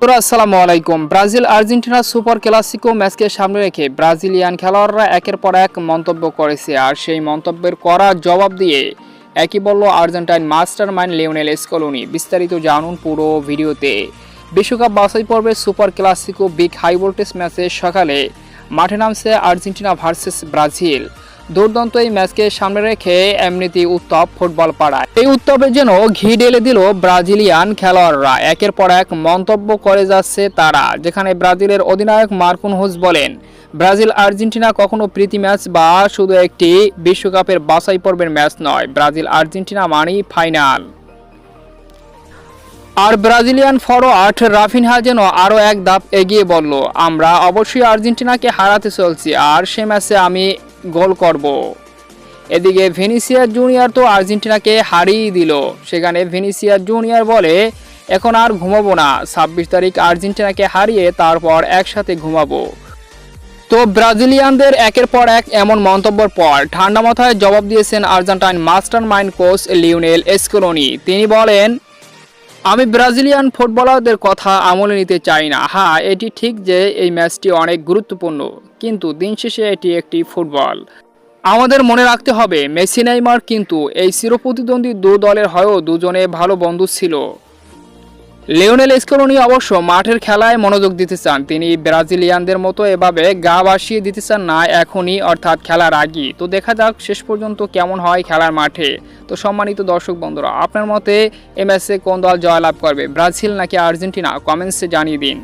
আসসালামু আলাইকুম। Brazil Argentina super Clasico ম্যাচকে সামনে রেখে ব্রাজিলিয়ান খেলোয়াড়রা একের পর এক মন্তব্য করেছে, আর সেই মন্তব্যের কড়া জবাব দিয়ে একই বলল Argentine mastermind Lionel Scaloni. বিস্তারিত জানুন পুরো ভিডিওতে। বিশ্বকাপ বাছাই পর্বের super classico big high voltage ম্যাচে সকালে মাঠে নামছে আর্জেন্টিনা ভার্সেস ব্রাজিল। দুর্দান্ত এই ম্যাচকে সামনে রেখে এমনিতেই উত্তপ ফুটবল পাড়ায়। এই উত্তপে যেন ঘি ঢেলে দিল ব্রাজিলিয়ান খেলোয়াড়রা। একের পর এক মন্তব্য করে যাচ্ছে তারা, যেখানে ব্রাজিলের অধিনায়ক মার্কিনহোস বলেন, ব্রাজিল আর্জেন্টিনা কখনো প্রীতি ম্যাচ বা শুধু একটি বিশ্বকাপের বাছাই পর্বের ম্যাচ নয়, ব্রাজিল আর্জেন্টিনা মানেই ফাইনাল। আর ব্রাজিলিয়ান ফরোয়ার্ড রাফিনহা যেন আরও এক ধাপ এগিয়ে বলল, আমরা অবশ্যই আর্জেন্টিনাকে হারাতে চলছি, আর সে ম্যাচে আমি গোল করব। এদিকে ভিনিসিয়াস জুনিয়র তো আর্জেন্টিনাকে হারিয়ে দিল। সেখানে ভিনিসিয়াস জুনিয়র বলে, এখন আর ঘুমাবো না, 26 তারিখ আর্জেন্টিনাকে হারিয়ে তারপর একসাথে ঘুমাবো। তো ব্রাজিলিয়ানদের একের পর এক এমন মন্তব্যের পর ঠান্ডা মাথায় জবাব দিয়েছেন Argentine master mind coach Lionel Scaloni. তিনি বলেন, আমি ব্রাজিলিয়ান ফুটবলারদের কথা আমলে নিতে চাই না। হ্যাঁ, এটি ঠিক যে এই ম্যাচটি অনেক গুরুত্বপূর্ণ, কিন্তু দিন শেষে এটি একটি ফুটবল। আমাদের মনে রাখতে হবে, মেসি নেইমার কিন্তু এই চিরপ্রতিদ্বন্দ্বী দু দলের হয়েও দুজনে ভালো বন্ধু ছিল। লিওনেল স্কলোনি অবশ্য মাঠের খেলায় মনোযোগ দিতে চান। তিনি ব্রাজিলিয়ানদের মতো এভাবে গা ভাসিয়ে দিতে চান না এখনই, অর্থাৎ খেলার আগেই। তো দেখা যাক শেষ পর্যন্ত কেমন হয় খেলার মাঠে। তো সম্মানিত দর্শক বন্ধুরা, আপনার মতে এই ম্যাচে কোন দল জয়লাভ করবে, ব্রাজিল নাকি আর্জেন্টিনা? কমেন্টসে জানিয়ে দিন।